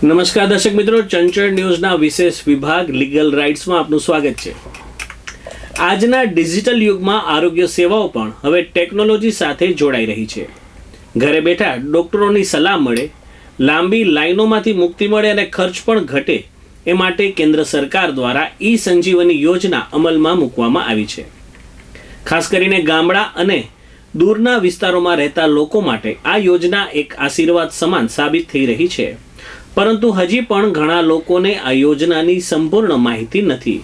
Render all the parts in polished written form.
નમસ્કાર દર્શક મિત્રો, ચંચળ ન્યૂઝના વિશેષ વિભાગ લીગલ રાઇટ્સમાં આપનું સ્વાગત છે. આજના ડિજિટલ યુગમાં આરોગ્ય સેવાઓ પણ હવે ટેકનોલોજી સાથે જોડાઈ રહી છે. ઘરે બેઠા ડોક્ટરોની સલાહ મળે, લાંબી લાઈનોમાંથી મુક્તિ મળે અને ખર્ચ પણ ઘટે, એ માટે કેન્દ્ર સરકાર દ્વારા ઈ સંજીવની યોજના અમલમાં મૂકવામાં આવી છે. ખાસ કરીને ગામડા અને દૂરના વિસ્તારોમાં રહેતા લોકો માટે આ યોજના એક આશીર્વાદ સમાન સાબિત થઈ રહી છે. પરંતુ હજી પણ ઘણા લોકોને આ યોજનાની સંપૂર્ણ માહિતી નથી.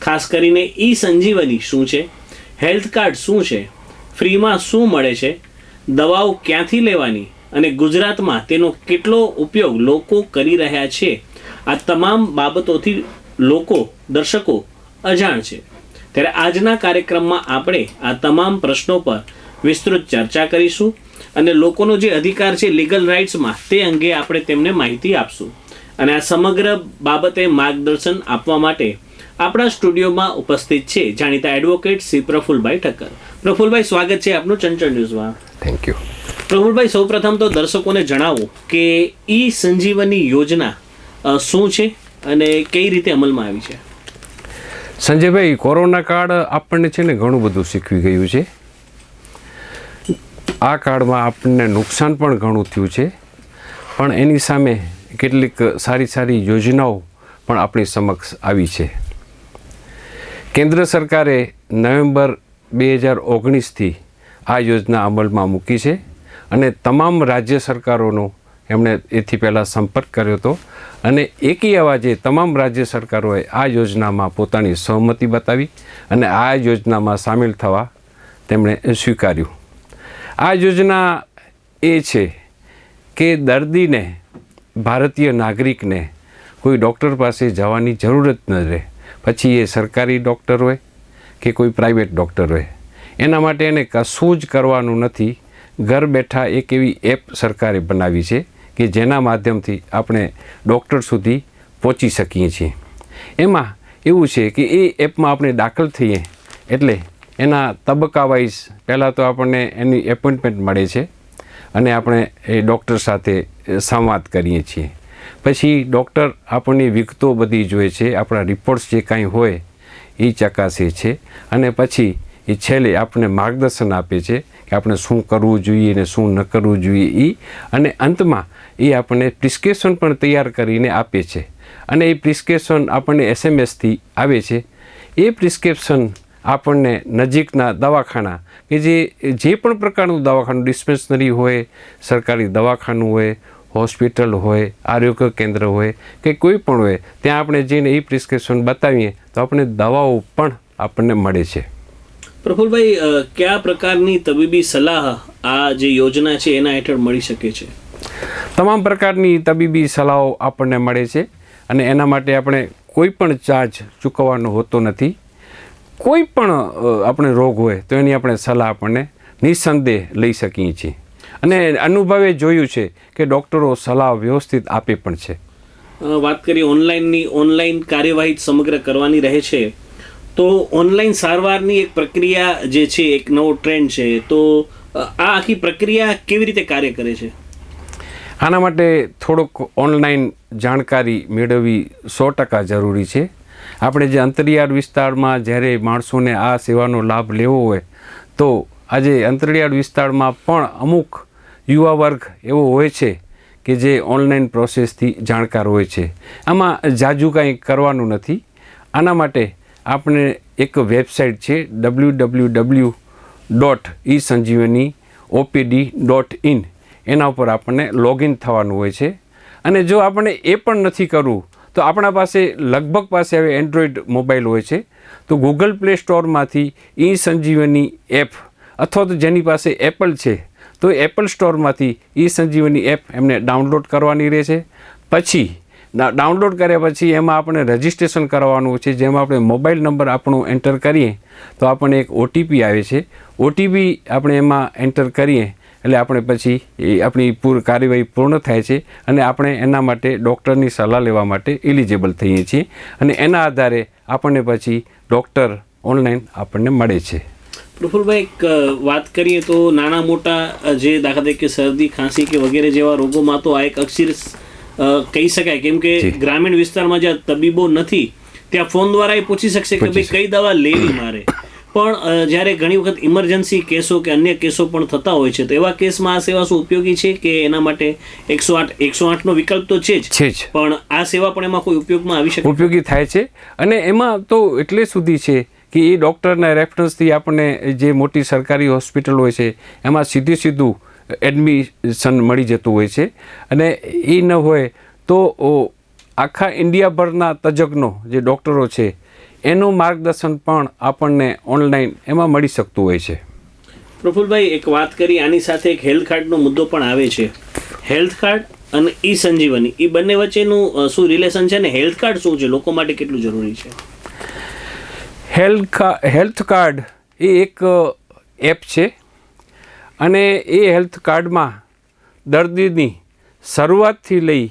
ખાસ કરીને ઈ સંજીવની શું છે, હેલ્થ કાર્ડ શું છે, ફ્રીમાં શું મળે છે, દવાઓ ક્યાંથી લેવાની અને ગુજરાતમાં તેનો કેટલો ઉપયોગ લોકો કરી રહ્યા છે, આ તમામ બાબતોથી દર્શકો અજાણ છે. ત્યારે આજના કાર્યક્રમમાં આપણે આ તમામ પ્રશ્નો પર વિસ્તૃત ચર્ચા કરીશું અને લોકોનો જે અધિકાર છે લીગલ રાઇટ્સમાં તે અંગે આપણે તેમને માહિતી આપશું. અને આ સમગ્ર બાબતે માર્ગદર્શન આપવા માટે આપણા સ્ટુડિયોમાં ઉપસ્થિત છે જાણીતા એડવોકેટ શ્રી પ્રફુલભાઈ ઠક્કર. પ્રફુલભાઈ, સ્વાગત છે આપનું ચંચળ ન્યૂઝમાં. Thank you. પ્રફુલભાઈ, સૌપ્રથમ તો દર્શકોને જણાવો કે ઈ સંજીવની યોજના શું છે અને કઈ રીતે અમલમાં આવી છે. સંજયભાઈ, કોરોના કાળ આપણને છે ને ઘણું બધું શીખવી ગયું છે. આ કાળમાં આપણને નુકસાન પણ ઘણું થયું છે, પણ એની સામે કેટલીક સારી યોજનાઓ પણ આપણી સમક્ષ આવી છે. કેન્દ્ર સરકારે નવેમ્બર 2019થી આ યોજના અમલમાં મૂકી છે અને તમામ રાજ્ય સરકારોનો એમણે એથી પહેલાં સંપર્ક કર્યો હતો અને એકી અવાજે તમામ રાજ્ય સરકારોએ આ યોજનામાં પોતાની સહમતિ બતાવી અને આ યોજનામાં સામેલ થવા તેમણે સ્વીકાર્યું. આ યોજના એ છે કે દર્દીને, ભારતીય નાગરિકને કોઈ ડૉક્ટર પાસે જવાની જરૂર જ ન રહે, પછી એ સરકારી ડૉક્ટર હોય કે કોઈ પ્રાઇવેટ ડૉક્ટર હોય. એના માટે એને કશું જ કરવાનું નથી. ઘર બેઠા એક એવી એપ સરકારે બનાવી છે કે જેના માધ્યમથી આપણે ડૉક્ટર સુધી પહોંચી શકીએ છીએ. એમાં એવું છે કે એ એપમાં આપણે દાખલ થઈએ એટલે એના તબક્કા વાઇઝ પહેલાં તો આપણને એની એપોઇન્ટમેન્ટ મળે છે અને આપણે એ ડૉક્ટર સાથે સંવાદ કરીએ છીએ. પછી ડૉક્ટર આપણની વિગતો બધી જોઈએ છે, આપણા રિપોર્ટ્સ જે કાંઈ હોય એ ચકાસે છે અને પછી એ છેલ્લે આપણને માર્ગદર્શન આપે છે કે આપણે શું કરવું જોઈએ ને શું ન કરવું જોઈએ અને અંતમાં એ આપણને પ્રિસ્ક્રિપ્શન પણ તૈયાર કરીને આપે છે અને એ પ્રિસ્ક્રિપ્શન આપણને SMS-થી આવે છે. એ પ્રિસ્ક્રિપ્શન આપણને નજીકના દવાખાના કે જે પણ પ્રકારનું દવાખાનું, ડિસ્પેન્સરી હોય, સરકારી દવાખાનું હોય, હોસ્પિટલ હોય, આરોગ્ય કેન્દ્ર હોય કે કોઈ પણ હોય, ત્યાં આપણે જઈને એ પ્રિસ્ક્રિપ્શન બતાવીએ તો આપણને દવાઓ પણ આપણને મળે છે. પ્રફુલભાઈ, કયા પ્રકારની તબીબી સલાહ આ જે યોજના છે એના હેઠળ મળી શકે છે? તમામ પ્રકારની તબીબી સલાહો આપણને મળે છે અને એના માટે આપણે કોઈ પણ ચાર્જ ચૂકવવાનો હોતો નથી. કોઈ પણ આપણે રોગ હોય તો એની આપણે સલાહ આપણને નિઃસંદેહ લઈ શકીએ છીએ અને અનુભવે જોયું છે કે ડૉક્ટરો સલાહ વ્યવસ્થિત આપે પણ છે. વાત કરીએ ઓનલાઈન કાર્યવાહી સમગ્ર કરવાની રહે છે, તો ઓનલાઈન સારવારની એક પ્રક્રિયા જે છે એક નવો ટ્રેન્ડ છે, તો આ આખી પ્રક્રિયા કેવી રીતે કાર્ય કરે છે? આના માટે થોડોક ઓનલાઈન જાણકારી મેળવવી 100% જરૂરી છે. આપણે જે અંતરિયાળ વિસ્તારમાં જ્યારે માણસોને આ સેવાનો લાભ લેવો હોય તો આજે અંતરિયાળ વિસ્તારમાં પણ અમુક યુવા વર્ગ એવો હોય છે કે જે ઓનલાઈન પ્રોસેસથી જાણકાર હોય છે. આમાં જાજુ કાંઈ કરવાનું નથી. આના માટે આપણે એક વેબસાઇટ છે www.esanjeevaniopd.in, એના ઉપર આપણને લોગિન થવાનું હોય છે અને જો આપણે એ પણ નથી કરવું તો આપણા પાસે પાસે હવે એન્ડ્રોઈડ મોબાઈલ હોય છે તો ગૂગલ પ્લે સ્ટોરમાંથી ઈ સંજીવની એપ અથવા તો જેની પાસે એપલ છે તો એપલ સ્ટોરમાંથી ઈ સંજીવની એપ એમને ડાઉનલોડ કરવાની રહેશે. પછી ડાઉનલોડ કર્યા પછી એમાં આપણે રજિસ્ટ્રેશન કરવાનું છે, જેમાં આપણે મોબાઈલ નંબર આપણો એન્ટર કરીએ તો આપણને એક OTP આવે છે. OTP આપણે એમાં એન્ટર કરીએ એટલે આપણે પછી આપણી કાર્યવાહી પૂર્ણ થાય છે અને આપણે એના માટે ડૉક્ટરની સલાહ લેવા માટે એલિજિબલ થઈએ છીએ અને એના આધારે આપણને પછી ડૉક્ટર ઓનલાઈન આપણને મળે છે. પ્રફુલભાઈ, વાત કરીએ તો નાના મોટા જે દાખલા તરીકે શરદી, ખાંસી કે વગેરે જેવા રોગોમાં તો આ એક કહી શકાય, કેમ કે ગ્રામીણ વિસ્તારમાં જ્યાં તબીબો નથી ત્યાં ફોન દ્વારા એ પૂછી શકશે કે ભાઈ કઈ દવા લેવી મારે. પણ જ્યારે ઘણી વખત ઇમરજન્સી કેસો કે અન્ય કેસો પણ થતા હોય છે, તો એવા કેસમાં આ સેવા શું ઉપયોગી છે કે એના માટે 108નો વિકલ્પ તો છે જ, પણ આ સેવા પણ એમાં કોઈ ઉપયોગમાં આવી શકે? ઉપયોગી થાય છે. અને એમાં તો એટલે સુધી છે કે એ ડૉક્ટરના રેફરન્સથી આપણને જે મોટી સરકારી હોસ્પિટલ હોય છે એમાં સીધું એડમિશન મળી જતું હોય છે. અને એ ન હોય તો આખા ઇન્ડિયાભરના તજજ્ઞો જે ડૉક્ટરો છે એનું માર્ગદર્શન પણ આપણને ઓનલાઈન એમાં મળી શકતું હોય છે. પ્રફુલભાઈ, એક વાત કરી, આની સાથે એક હેલ્થ કાર્ડનો મુદ્દો પણ આવે છે. હેલ્થ કાર્ડ અને ઈ સંજીવની, એ બંને વચ્ચેનું શું રિલેશન છે ને હેલ્થ કાર્ડ શું છે, લોકો માટે કેટલું જરૂરી છે? હેલ્થ કાર્ડ એ એક એપ છે અને એ હેલ્થ કાર્ડમાં દર્દીની શરૂઆતથી લઈ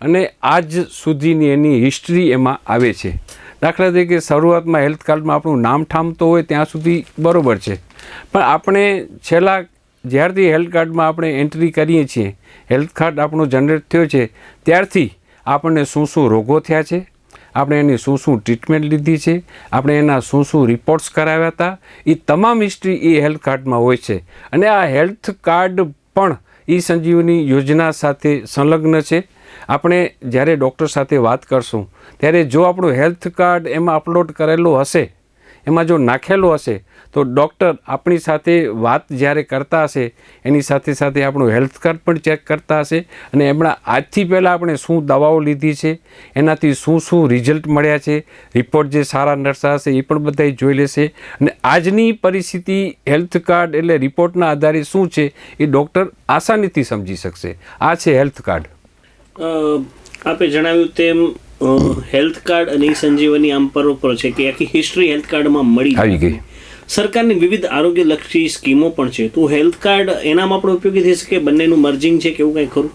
અને આજ સુધીની એની હિસ્ટ્રી એમાં આવે છે. દાખલા તરીકે શરૂઆતમાં હેલ્થ કાર્ડમાં આપણું નામ ઠામ તો હોય ત્યાં સુધી બરાબર છે, પણ આપણે છેલ્લા જ્યારથી હેલ્થ કાર્ડમાં આપણે એન્ટ્રી કરીએ છીએ, હેલ્થ કાર્ડ આપણો જનરેટ થયો છે ત્યારથી આપણને શું શું રોગો થયા છે, આપણે એની શું શું ટ્રીટમેન્ટ લીધી છે, આપણે એના શું શું રિપોર્ટ્સ કરાવ્યા હતા, એ તમામ હિસ્ટ્રી એ હેલ્થ કાર્ડમાં હોય છે. અને આ હેલ્થ કાર્ડ પણ ઈ સંજીવની યોજના સાથે સંલગ્ન છે. આપણે જ્યારે ડૉક્ટર સાથે વાત કરશું ત્યારે જો આપણું હેલ્થ કાર્ડ એમાં અપલોડ કરેલો હશે, એમાં જો નાખેલો હશે, તો ડૉક્ટર આપણી સાથે વાત જ્યારે કરતા હશે એની સાથે સાથે આપણું હેલ્થ કાર્ડ પણ ચેક કરતા હશે અને એમના આજથી પહેલાં આપણે શું દવાઓ લીધી છે, એનાથી શું શું રિઝલ્ટ મળ્યા છે, રિપોર્ટ જે સારા નરસા હશે એ પણ બધા જોઈ લેશે. અને આજની પરિસ્થિતિ હેલ્થ કાર્ડ એટલે રિપોર્ટના આધારે શું છે એ ડૉક્ટર આસાનીથી સમજી શકશે. આ છે હેલ્થ કાર્ડ. આપે જણાવ્યું તેમ હેલ્થ કાર્ડ અને ઈ સંજીવની આમ પર છે કે આખી હિસ્ટ્રી હેલ્થ કાર્ડમાં આવી ગઈ. સરકારની વિવિધ આરોગ્યલક્ષી સ્કીમો પણ છે, તો હેલ્થ કાર્ડ એનામાં પણ ઉપયોગી થઈ શકે? બંનેનું મર્જિંગ છે કે એવું કંઈ ખરું?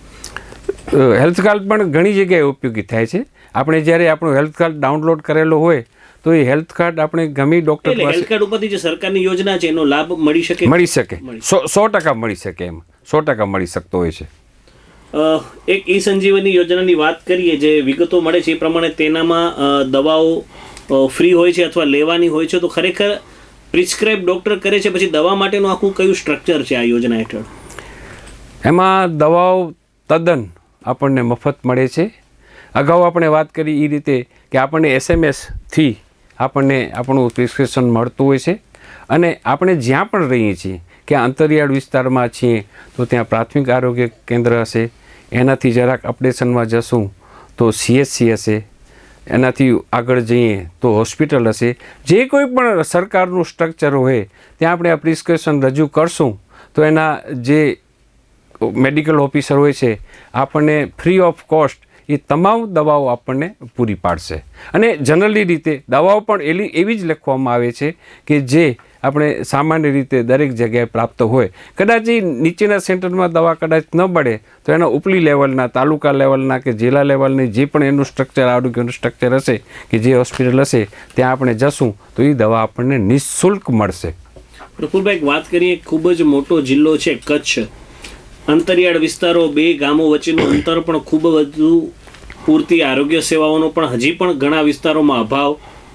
હેલ્થ કાર્ડ પણ ઘણી જગ્યાએ ઉપયોગી થાય છે. આપણે જ્યારે આપણું હેલ્થ કાર્ડ ડાઉનલોડ કરેલો હોય તો એ હેલ્થ કાર્ડ આપણે ગમે ડૉક્ટર પાસે હેલ્થ કાર્ડ ઉપરથી જે સરકારની યોજના છે એનો લાભ મળી શકે? 100% મળી શકે, એમ 100% મળી શકતો હોય છે. એક ઈ સંજીવની યોજનાની વાત કરીએ, જે વિગતો મળે છે એ પ્રમાણે તેનામાં દવાઓ ફ્રી હોય છે અથવા લેવાની હોય છે, તો ખરેખર પ્રિસ્ક્રાઇબ ડૉક્ટર કરે છે, પછી દવા માટેનું આખું કયું સ્ટ્રક્ચર છે આ યોજના હેઠળ? એમાં દવાઓ તદ્દન આપણને મફત મળે છે. અગાઉ આપણે વાત કરી એ રીતે કે આપણને SMS-થી આપણને આપણું પ્રિસ્ક્રિપ્શન મળતું હોય છે. અને આપણે જ્યાં પણ રહીએ છીએ કે અંતરિયાળ વિસ્તારમાં છીએ તો ત્યાં પ્રાથમિક આરોગ્ય કેન્દ્ર હશે, એનાથી જરાક અપડેશનમાં જશું તો CHC હશે, એનાથી આગળ જઈએ તો હોસ્પિટલ હશે. જે કોઈ પણ સરકારનું સ્ટ્રક્ચર હોય ત્યાં આપણે આ પ્રિસ્ક્રિપ્શન રજૂ કરશું તો એના જે મેડિકલ ઓફિસર હોય છે આપણને ફ્રી ઓફ કોસ્ટ એ તમામ દવાઓ આપણને પૂરી પાડશે. અને જનરલી રીતે દવાઓ પણ એવી જ લખવામાં આવે છે કે જે આપણે સામાન્ય રીતે દરેક જગ્યાએ પ્રાપ્ત હોય. કદાચ એ નીચેના સેન્ટરમાં દવા કદાચ ન મળે તો એના ઉપલી લેવલના, તાલુકા લેવલના કે જિલ્લા લેવલની જે પણ એનું સ્ટ્રક્ચર, આરોગ્યનું સ્ટ્રક્ચર હશે કે જે હોસ્પિટલ હશે ત્યાં આપણે જશું તો એ દવા આપણને નિઃશુલ્ક મળશે. પ્રફુલભાઈ, વાત કરીએ, ખૂબ જ મોટો જિલ્લો છે કચ્છ. અંતરિયાળ વિસ્તારો, 2 ગામો વચ્ચેનું અંતર પણ ખૂબ વધુ, પૂરતી આરોગ્ય સેવાઓનો પણ હજી પણ ઘણા વિસ્તારોમાં અભાવ,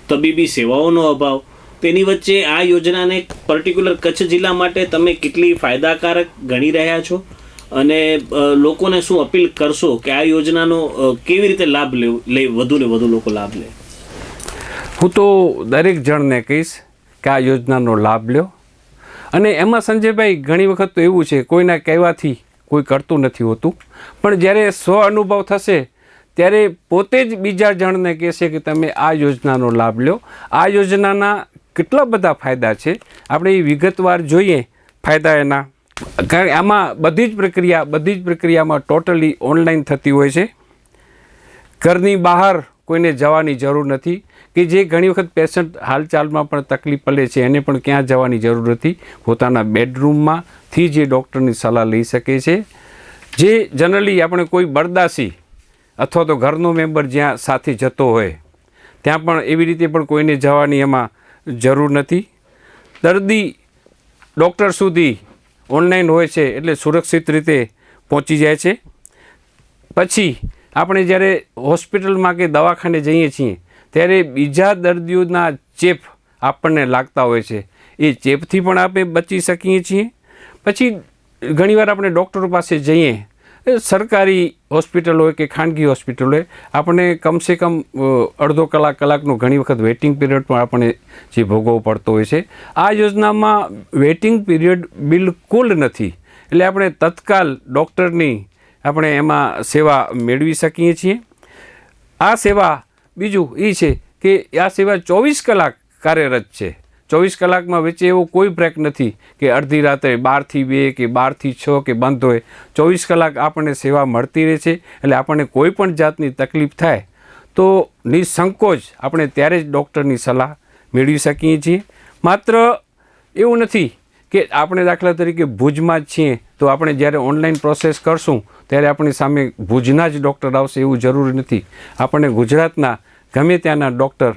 તબીબી સેવાઓનો અભાવ. તેની વચ્ચે આ યોજનાને પર્ટિક્યુલર કચ્છ જિલ્લા માટે તમે કેટલી ફાયદાકારક ગણી રહ્યા છો અને લોકોને શું અપીલ કરશો કે આ યોજનાનો કેવી રીતે લાભ વધુ ને વધુ લોકો લાભ લે? હું તો દરેક જણને કહીશ કે આ યોજનાનો લાભ લ્યો. અને એમાં સંજયભાઈ ઘણી વખત તો એવું છે, કોઈના કહેવાથી કોઈ કરતું નથી હોતું, પણ જ્યારે સ્વ અનુભવ થશે ત્યારે પોતે જ બીજા જણને કહેશે કે તમે આ યોજનાનો લાભ લ્યો. આ યોજનાના કેટલા બધા ફાયદા છે, આપણે એ વિગતવાર જોઈએ ફાયદા એના. કારણ આમાં બધી જ પ્રક્રિયામાં ટોટલી ઓનલાઈન થતી હોય છે. ઘરની બહાર કોઈને જવાની જરૂર નથી, કે જે ઘણી વખત પેશન્ટ હાલચાલમાં પણ તકલીફ પડે છે એને પણ ક્યાં જવાની જરૂર નથી. પોતાના બેડરૂમમાંથી જે ડૉક્ટરની સલાહ લઈ શકે છે. જે જનરલી આપણે કોઈ બરદાસી અથવા તો ઘરનો મેમ્બર જ્યાં સાથે જતો હોય ત્યાં પણ એવી રીતે પણ કોઈને જવાની એમાં જરૂર નથી. દર્દી ડૉક્ટર સુધી ઓનલાઈન હોય છે એટલે સુરક્ષિત રીતે પહોંચી જાય છે. પછી આપણે જ્યારે હોસ્પિટલમાં કે દવાખાને જઈએ છીએ ત્યારે બીજા દર્દીઓના ચેપ આપણને લાગતા હોય છે, એ ચેપથી પણ આપણે બચી શકીએ છીએ. પછી ઘણીવાર આપણે ડૉક્ટરો પાસે જઈએ, સરકારી હોસ્પિટલ હોય કે ખાનગી હોસ્પિટલ હોય, આપણે કમસે કમ અડધો કલાકનો ઘણી વખત વેઇટિંગ પિરિયડ પણ આપણને જે ભોગવવો પડતો હોય છે. આ યોજનામાં વેઇટિંગ પિરિયડ બિલકુલ નથી, એટલે આપણે તત્કાલ ડૉક્ટરની આપણે એમાં સેવા મેળવી શકીએ છીએ. આ સેવા બીજું એ છે કે આ સેવા 24 કલાક કાર્યરત છે. 24 કલાકમાં વચ્ચે એવો કોઈ બ્રેક નથી કે અડધી રાત્રે 12 થી 2 કે 12 થી 6 કે બંધ હોય. 24 કલાક આપણને સેવા મળતી રહે છે. એટલે આપણને કોઈ પણ જાતની તકલીફ થાય તો નિસંકોચ આપણે ત્યારે જ ડૉક્ટરની સલાહ મેળવી શકીએ છીએ. માત્ર એવું નથી કે આપણે દાખલા તરીકે ભુજમાં જ છીએ તો આપણે જ્યારે ઓનલાઈન પ્રોસેસ કરશું ત્યારે આપણી સામે ભુજના જ ડૉક્ટર આવશે એવું જરૂરી નથી. આપણને ગુજરાતના ગમે ત્યાંના ડૉક્ટર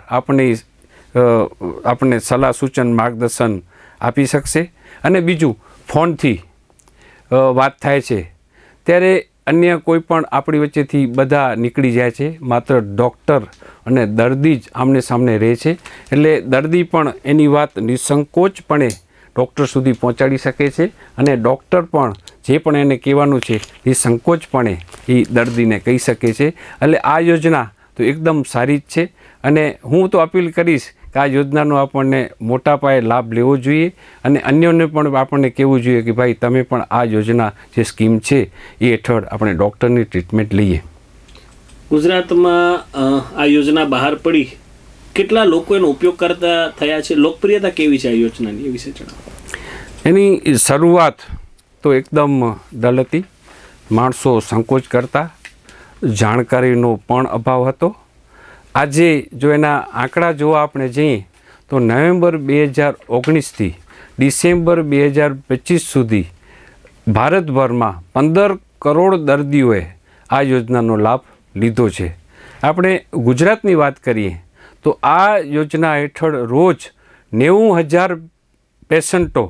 આપણને સલાહ સૂચન માર્ગદર્શન આપી શકશે. અને બીજું, ફોનથી વાત થાય છે ત્યારે અન્ય કોઈ પણ આપણી વચ્ચેથી બધા નીકળી જાય છે, માત્ર ડૉક્ટર અને દર્દી જ આમને સામને રહે છે. એટલે દર્દી પણ એની વાત નિસંકોચપણે ડૉક્ટર સુધી પહોંચાડી શકે છે અને ડૉક્ટર પણ જે પણ એને કહેવાનું છે નિસંકોચપણે એ દર્દીને કહી શકે છે. એટલે આ યોજના તો એકદમ સારી જ છે અને હું તો અપીલ કરીશ કે આ યોજનાનો આપણને મોટા પાયે લાભ લેવો જોઈએ અને અન્યોને પણ આપણને કહેવું જોઈએ કે ભાઈ તમે પણ આ યોજના જે સ્કીમ છે એ હેઠળ આપણે ડૉક્ટરની ટ્રીટમેન્ટ લઈએ. ગુજરાતમાં આ યોજના બહાર પડી, કેટલા લોકો એનો ઉપયોગ કરતા થયા છે, લોકપ્રિયતા કેવી છે આ યોજનાની, એ વિશે જણાવો. એની શરૂઆત તો એકદમ ડલ હતી. માણસો સંકોચ કરતા, જાણકારીનો પણ અભાવ હતો. આજે જો એના આંકડા જોવા આપણે જઈએ તો નવેમ્બર 2019થી ડિસેમ્બર 2025 સુધી ભારતભરમાં 15 કરોડ દર્દીઓએ આ યોજનાનો લાભ લીધો છે. આપણે ગુજરાતની વાત કરીએ તો આ યોજના હેઠળ રોજ 90,000 પેશન્ટો,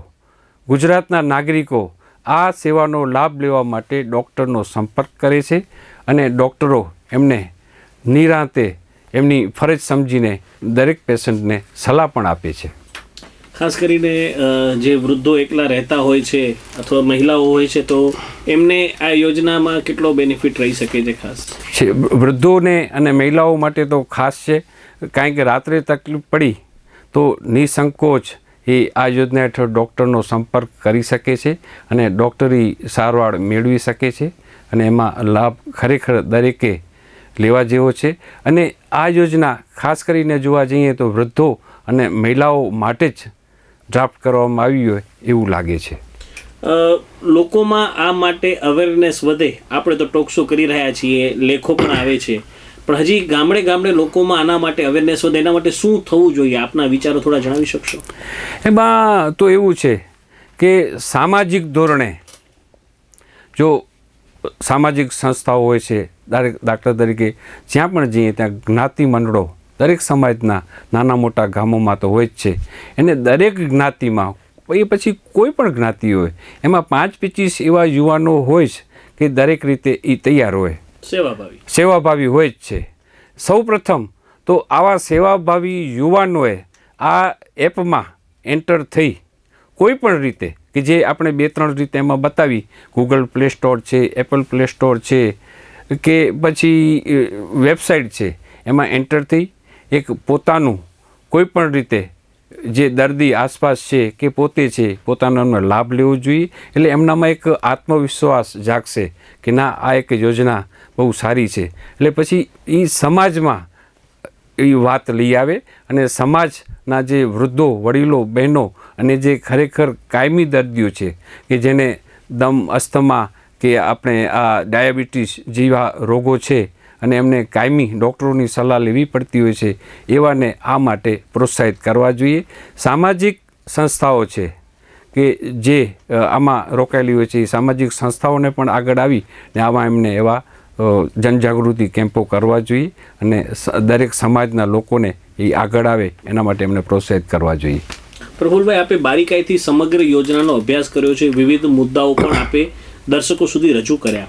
ગુજરાતના નાગરિકો આ સેવાનો લાભ લેવા માટે ડૉક્ટરનો સંપર્ક કરે છે અને ડૉક્ટરો એમને નિરાંતે એમની ફરજ સમજીને દરેક પેશન્ટને સલાહ પણ આપે છે. ખાસ કરીને જે વૃદ્ધો એકલા રહેતા હોય છે અથવા મહિલાઓ હોય છે તો એમને આ યોજનામાં કેટલો બેનિફિટ રહી શકે છે? ખાસ છે વૃદ્ધોને અને મહિલાઓ માટે તો ખાસ છે, કારણ કે રાત્રે તકલીફ પડી તો નિસંકોચ એ આ યોજના હેઠળ ડૉક્ટરનો સંપર્ક કરી શકે છે અને ડૉક્ટરી સારવાર મેળવી શકે છે અને એમાં લાભ ખરેખર દરેકે લેવા જેવો છે. અને આ યોજના ખાસ કરીને જોવા જઈએ તો વૃદ્ધો અને મહિલાઓ માટે જ ડ્રાફ્ટ કરવામાં આવી હોય એવું લાગે છે. લોકોમાં આ માટે અવેરનેસ વધે, આપણે તો ટોક શો કરી રહ્યા છીએ, લેખો પણ આવે છે, પણ હજી ગામડે ગામડે લોકોમાં આના માટે અવેરનેસ વધે, એના માટે શું થવું જોઈએ? આપના વિચારો થોડા જણાવી શકશો? એમાં તો એવું છે કે સામાજિક ધોરણે જો સામાજિક સંસ્થાઓ હોય છે, દાખલા તરીકે જ્યાં પણ જઈએ ત્યાં જ્ઞાતિ મંડળો દરેક સમાજના નાના મોટા ગામોમાં તો હોય જ છે. એને દરેક જ્ઞાતિમાં, એ પછી કોઈ પણ જ્ઞાતિ હોય, એમાં 5-25 એવા યુવાનો હોય જ કે દરેક રીતે એ તૈયાર હોય, સેવાભાવી હોય જ છે. સૌ પ્રથમ તો આવા સેવાભાવી યુવાનોએ આ એપમાં એન્ટર થઈ કોઈ પણ રીતે કે જે આપણે 2-3 રીતે એમાં બતાવી, ગૂગલ પ્લે સ્ટોર છે, એપલ પ્લે સ્ટોર છે કે પછી વેબસાઇટ છે, એમાં એન્ટર થઈ એક પોતાનું કોઈ પણ રીતે જે દર્દી આસપાસ છે કે પોતે છે પોતાનો લાભ લેવો જોઈએ. એટલે એમનામાં એક આત્મવિશ્વાસ જાગશે કે ના આ એક યોજના બહુ સારી છે. એટલે પછી એ સમાજમાં એ વાત લઈ આવે અને સમાજના જે વૃદ્ધો, વડીલો, બહેનો અને જે ખરેખર કાયમી દર્દીઓ છે કે જેને દમ, અસ્થમા કે આપણે આ ડાયાબિટીસ જેવા રોગો છે અને એમને કાયમી ડૉક્ટરોની સલાહ લેવી પડતી હોય છે, એવાને આ માટે પ્રોત્સાહિત કરવા જોઈએ. સામાજિક સંસ્થાઓ છે કે જે આમાં રોકાયેલી હોય છે, એ સામાજિક સંસ્થાઓને પણ આગળ આવી ને આમાં એમને એવા જનજાગૃતિ કેમ્પો કરવા જોઈએ અને દરેક સમાજના લોકોને એ આગળ આવે એના માટે એમને પ્રોત્સાહિત કરવા જોઈએ. પ્રફુલભાઈ, આપે બારીકાઈથી સમગ્ર યોજનાનો અભ્યાસ કર્યો છે, વિવિધ મુદ્દાઓ પણ આપે દર્શકો સુધી રજૂ કર્યા.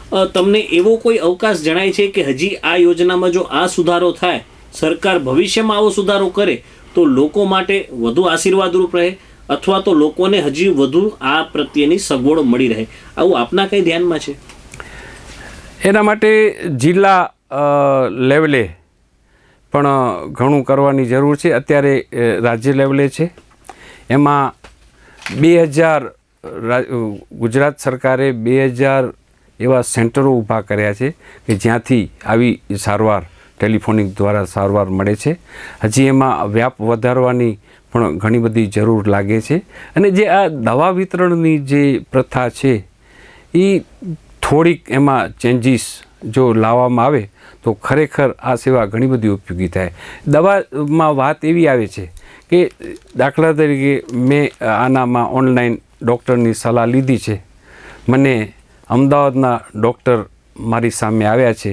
તમને એવો કોઈ અવકાશ જણાય છે કે હજી આ યોજનામાં જો આ સુધારો થાય, સરકાર ભવિષ્યમાં આવો સુધારો કરે તો લોકો માટે વધુ આશીર્વાદરૂપ રહે અથવા તો લોકોને હજી વધુ આ પ્રત્યેની સગવડો મળી રહે, આવું આપના કઈ ધ્યાનમાં છે? એના માટે જિલ્લા લેવલે પણ ઘણું કરવાની જરૂર છે. અત્યારે રાજ્ય લેવલે છે, એમાં 2000 ગુજરાત સરકારે 2000 એવા સેન્ટરો ઊભા કર્યા છે કે જ્યાંથી આવી સારવાર ટેલિફોનિક દ્વારા સારવાર મળે છે. હજી એમાં વ્યાપ વધારવાની પણ ઘણી બધી જરૂર લાગે છે. અને જે આ દવા વિતરણની જે પ્રથા છે એ થોડીક એમાં ચેન્જીસ જો લાવવામાં આવે તો ખરેખર આ સેવા ઘણી બધી ઉપયોગી થાય. દવામાં વાત એવી આવે છે કે દાખલા તરીકે મેં આનામાં ઓનલાઈન ડૉક્ટરની સલાહ લીધી છે. મને અમદાવાદના ડૉક્ટર મારી સામે આવ્યા છે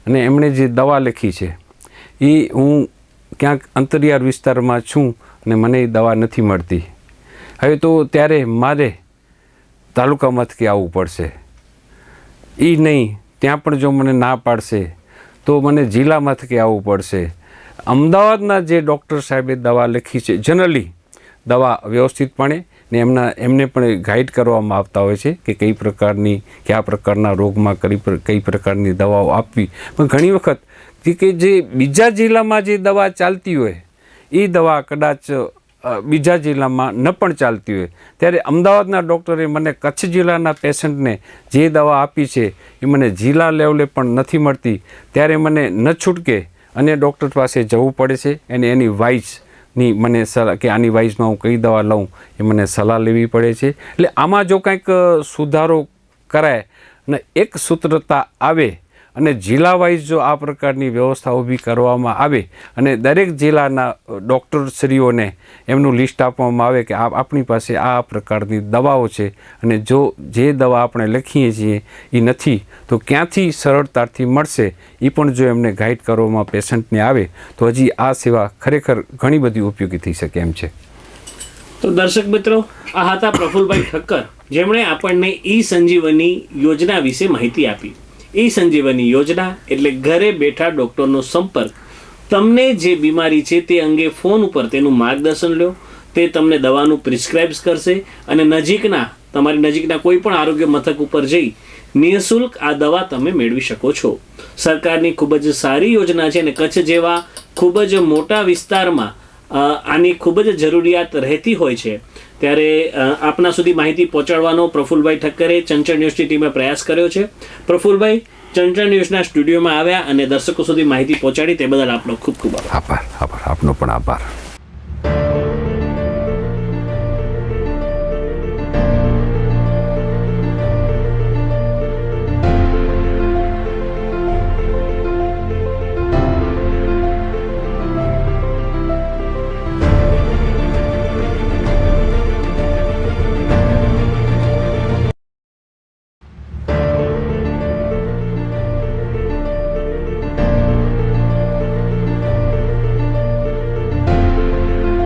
અને એમણે જે દવા લખી છે એ હું ક્યાંક અંતરિયાળ વિસ્તારમાં છું અને મને એ દવા નથી મળતી. હવે તો ત્યારે મારે તાલુકા મથકે આવવું પડશે. એ નહીં, ત્યાં પણ જો મને ના પાડશે તો મને જિલ્લા મથકે આવવું પડશે. અમદાવાદના જે ડૉક્ટર સાહેબે દવા લખી છે, જનરલી દવા વ્યવસ્થિતપણે ને એમને પણ ગાઈડ કરવામાં આવતા હોય છે કે કઈ પ્રકારની, કયા પ્રકારના રોગમાં કઈ પ્રકારની દવાઓ આપવી. પણ ઘણી વખત કે જે બીજા જિલ્લામાં જે દવા ચાલતી હોય એ દવા કદાચ બીજા જિલ્લામાં ન પણ ચાલતી હોય, ત્યારે અમદાવાદના ડૉક્ટરે મને કચ્છ જિલ્લાના પેશન્ટને જે દવા આપી છે એ મને જિલ્લા લેવલે પણ નથી મળતી. ત્યારે મને ન છૂટકે અન્ય ડૉક્ટર પાસે જવું પડે છે અને એની વાઇઝની મને સલાહ કે આની વાઇઝમાં હું કઈ દવા લઉં એ મને સલાહ લેવી પડે છે. એટલે આમાં જો કંઈક સુધારો કરાય અને એક સૂત્રતા આવે અને જિલ્લા વાઇઝ જો આ પ્રકારની વ્યવસ્થા ઊભી કરવામાં આવે અને દરેક જિલ્લાના ડૉક્ટરશ્રીઓને એમનું લિસ્ટ આપવામાં આવે કે આપણી પાસે આ પ્રકારની દવાઓ છે અને જો જે દવા આપણે લખીએ છીએ એ નથી તો ક્યાંથી સરળતાથી મળશે એ પણ જો એમને ગાઈડ કરવામાં પેશન્ટને આવે તો હજી આ સેવા ખરેખર ઘણી બધી ઉપયોગી થઈ શકે એમ છે. તો દર્શક મિત્રો, આ હતા પ્રફુલભાઈ ઠક્કર, જેમણે આપણને ઈ સંજીવની યોજના વિશે માહિતી આપી. ઈ સંજીવની યોજના એટલે ઘરે બેઠા ડૉક્ટરનો સંપર્ક. તમને જે બીમારી છે તે અંગે ફોન ઉપર તેનું માર્ગદર્શન લો, તે તમને દવાનું પ્રિસ્ક્રાઇબ્સ કરશે અને તમારી નજીકના કોઈ પણ આરોગ્ય મથક ઉપર જઈ નિઃશુલ્ક આ દવા તમે મેળવી શકો છો. સરકારની ખૂબ જ સારી યોજના છે અને કચ્છ જેવા ખૂબ જ મોટા વિસ્તારમાં આની ખૂબ જ જરૂરિયાત રહેતી હોય છે. ત્યારે આપના સુધી માહિતી પહોંચાડવાનો પ્રફુલભાઈ ઠક્કરે ચંચળ ન્યૂઝની ટીમે પ્રયાસ કર્યો છે. પ્રફુલભાઈ, ચંચળ ન્યૂઝના સ્ટુડિયોમાં આવ્યા અને દર્શકો સુધી માહિતી પહોંચાડી તે બદલ આપનો ખૂબ ખૂબ આભાર. આભાર. આપનો પણ આભાર.